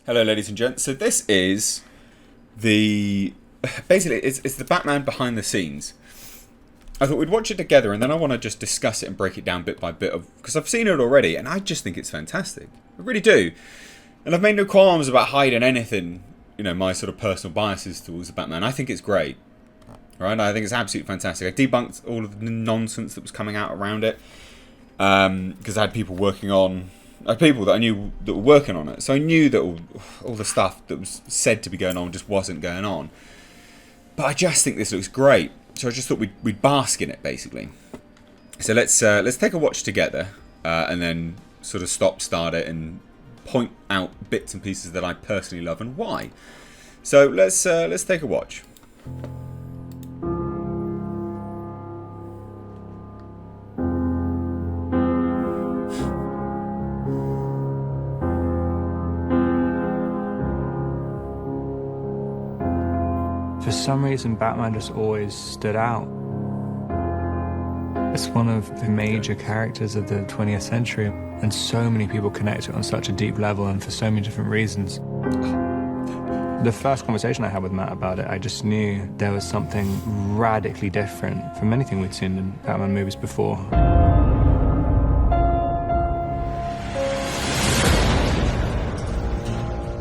Hello, ladies and gents. So this is the basically it's the Batman behind the scenes. I thought we'd watch it together, and then I want to just discuss it and break it down bit by bit, because I've seen it already, and I just think it's fantastic. I really do, and I've made no qualms about hiding anything. You know, my sort of personal biases towards the Batman. I think it's great, right? I think it's absolutely fantastic. I debunked all of the nonsense that was coming out around it, because I had people working on. People that I knew that were working on it, so I knew that all the stuff that was said to be going on just wasn't going on. But I just think this looks great, so I just thought we'd bask in it, basically. So let's take a watch together, and then sort of start it, and point out bits and pieces that I personally love and why. So let's take a watch. For some reason, Batman just always stood out. It's one of the major characters of the 20th century, and so many people connect to it on such a deep level and for so many different reasons. The first conversation I had with Matt about it, I just knew there was something radically different from anything we'd seen in Batman movies before.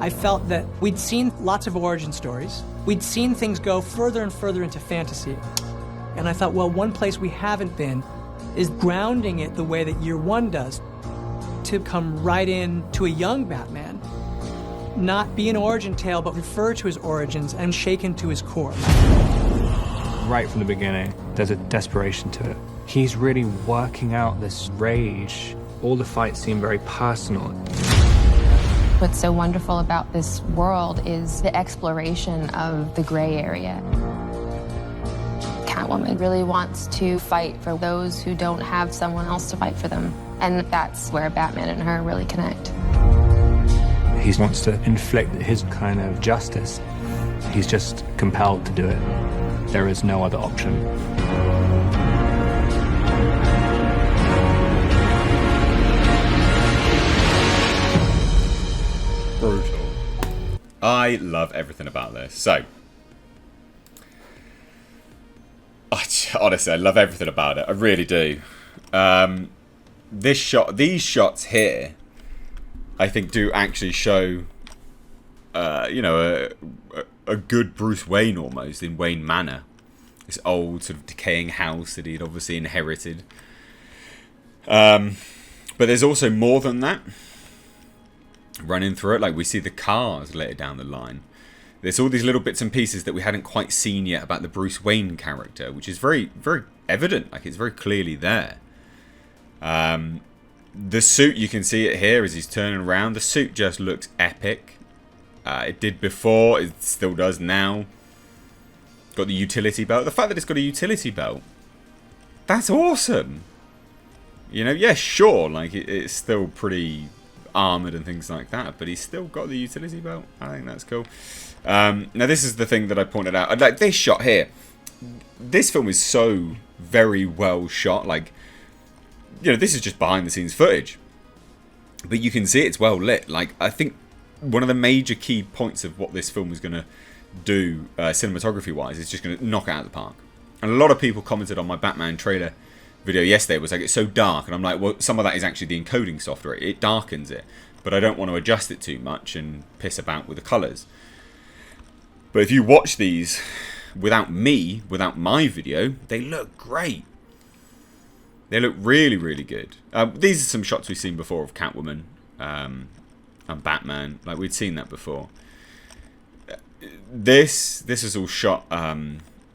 I felt that we'd seen lots of origin stories. We'd seen things go further and further into fantasy. And I thought, well, one place we haven't been is grounding it the way that Year One does, to come right in to a young Batman, not be an origin tale, but refer to his origins and shaken to his core. Right from the beginning, there's a desperation to it. He's really working out this rage. All the fights seem very personal. What's so wonderful about this world is the exploration of the gray area. Catwoman really wants to fight for those who don't have someone else to fight for them. And that's where Batman and her really connect. He wants to inflict his kind of justice. He's just compelled to do it. There is no other option. Brutal. I love everything about this. So, honestly, I love everything about it. I really do. These shots here, I think, do actually show, you know, a good Bruce Wayne almost in Wayne Manor. This old sort of decaying house that he'd obviously inherited. But there's also more than that. Running through it, like we see the cars later down the line. There's all these little bits and pieces that we hadn't quite seen yet about the Bruce Wayne character, which is very, very evident. Like, it's very clearly there. The suit, you can see it here as he's turning around. The suit just looks epic. It did before, it still does now. Got the utility belt. The fact that it's got a utility belt, that's awesome. You know, yeah, sure, like it's still pretty armored and things like that, but he's still got the utility belt. I think that's cool. Now this is the thing that I pointed out. Like this shot here, this film is so very well shot. Like, you know, this is just behind the scenes footage, but you can see it's well lit. Like, I think one of the major key points of what this film is going to do cinematography wise is just going to knock it out of the park. And a lot of people commented on my Batman trailer video yesterday. It was like, it's so dark, and I'm like, well, some of that is actually the encoding software. It darkens it, but I don't want to adjust it too much and piss about with the colours. But if you watch these without me, without my video, they look great. They look really, really good. These are some shots we've seen before of Catwoman and Batman. Like, we'd seen that before. This is all shot,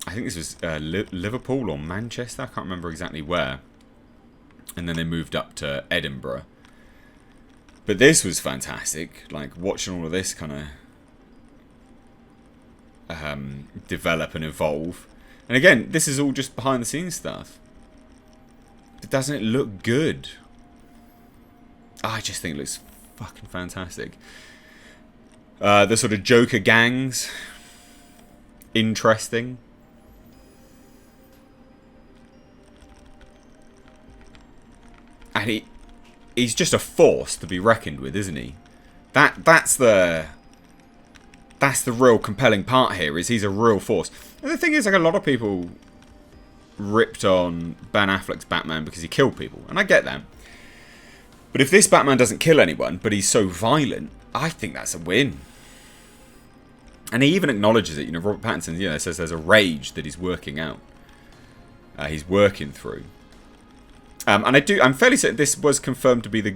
I think this was Liverpool or Manchester. I can't remember exactly where. And then they moved up to Edinburgh. But this was fantastic. Like, watching all of this kind of develop and evolve. And again, this is all just behind the scenes stuff. But doesn't it look good? I just think it looks fucking fantastic. The sort of Joker gangs, interesting. And he's just a force to be reckoned with, isn't he? That's the that's the real compelling part here, is he's a real force. And the thing is, like, a lot of people ripped on Ben Affleck's Batman because he killed people, and I get that. But if this Batman doesn't kill anyone, but he's so violent, I think that's a win. And he even acknowledges it. You know, Robert Pattinson, you know, says there's a rage that he's working out. He's working through. And I'm fairly certain this was confirmed to be the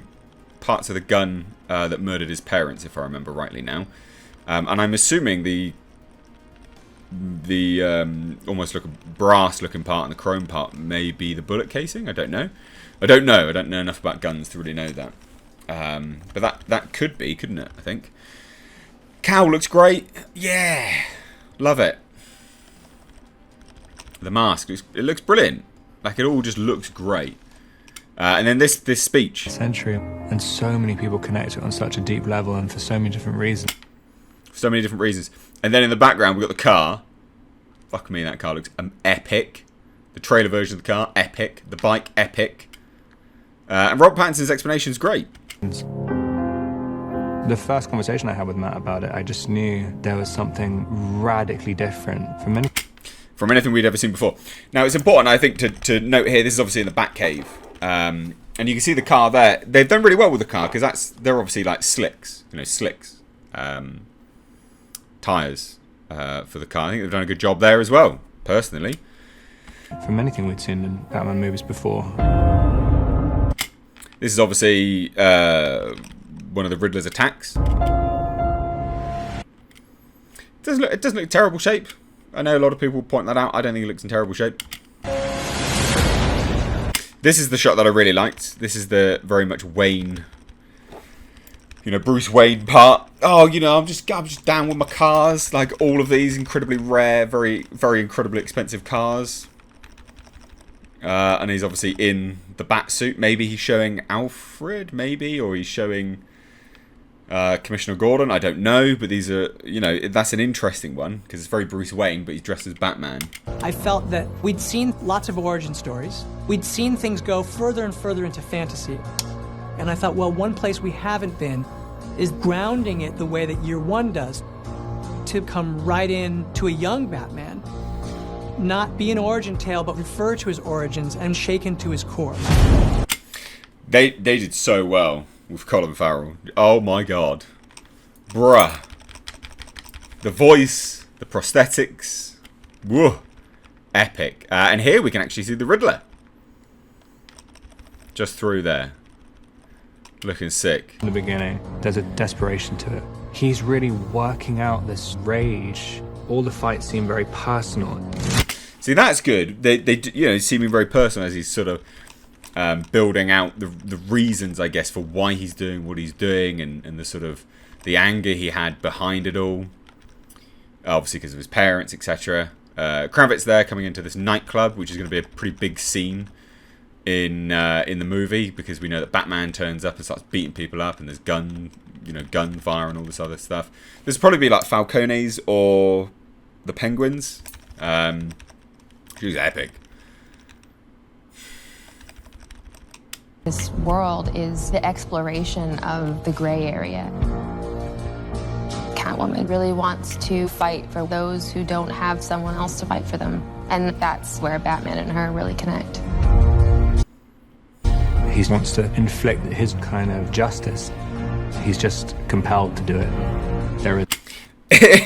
parts of the gun that murdered his parents, if I remember rightly now. And I'm assuming the almost like a brass looking part and the chrome part may be the bullet casing. I don't know. I don't know enough about guns to really know that. But that could be, couldn't it, I think. Cowl looks great. Yeah. Love it. The mask, it looks brilliant. Like, it all just looks great. And then this speech. Century, and so many people connect it on such a deep level and for so many different reasons. For so many different reasons. And then in the background, we've got the car. Fuck me, that car looks epic. The trailer version of the car, epic. The bike, epic. And Rob Pattinson's explanation is great. The first conversation I had with Matt about it, I just knew there was something radically different from anything we'd ever seen before. Now, it's important, I think, to note here, this is obviously in the Batcave. And you can see the car there. They've done really well with the car, because they're obviously like slicks. You know, slicks. Tyres for the car. I think they've done a good job there as well, personally. From anything we'd seen in Batman movies before. This is obviously one of the Riddler's attacks. It doesn't look in terrible shape. I know a lot of people point that out. I don't think it looks in terrible shape. This is the shot that I really liked. This is the very much Wayne, you know, Bruce Wayne part. Oh, you know, I'm just down with my cars. Like, all of these incredibly rare, very, very incredibly expensive cars. And he's obviously in the bat suit. Maybe he's showing Alfred, maybe, or he's showing Commissioner Gordon. I don't know, but these are, you know, that's an interesting one because it's very Bruce Wayne, but he's dressed as Batman. I felt that we'd seen lots of origin stories. We'd seen things go further and further into fantasy. And I thought, well, one place we haven't been is grounding it the way that Year One does, to come right in to a young Batman. Not be an origin tale, but refer to his origins and shaken to his core. They did so well with Colin Farrell. Oh my god. Bruh. The voice, the prosthetics. Whoa. Epic. And here we can actually see the Riddler. Just through there. Looking sick. In the beginning, there's a desperation to it. He's really working out this rage. All the fights seem very personal. See, that's good. They you know, seeming very personal as he's sort of building out the reasons, I guess, for why he's doing what he's doing, and the sort of the anger he had behind it all. Obviously, because of his parents, etc. Kravitz there coming into this nightclub, which is going to be a pretty big scene in the movie, because we know that Batman turns up and starts beating people up, and there's gunfire and all this other stuff. This will probably be like Falcone's or the Penguins. She was epic. This world is the exploration of the gray area. Catwoman really wants to fight for those who don't have someone else to fight for them. And that's where Batman and her really connect. He wants to inflict his kind of justice. He's just compelled to do it.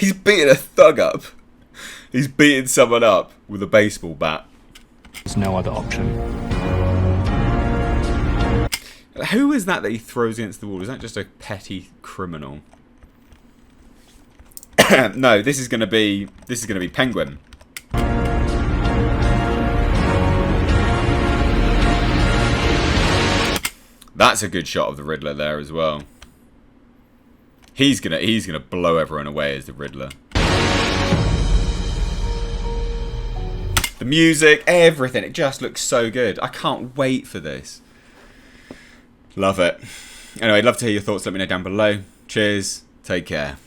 He's beating a thug up. He's beating someone up with a baseball bat. There's no other option. Who is that he throws against the wall? Is that just a petty criminal? No, this is gonna be Penguin. That's a good shot of the Riddler there as well. He's gonna blow everyone away as the Riddler. The music, everything, it just looks so good. I can't wait for this. Love it. Anyway, I'd love to hear your thoughts. Let me know down below. Cheers. Take care.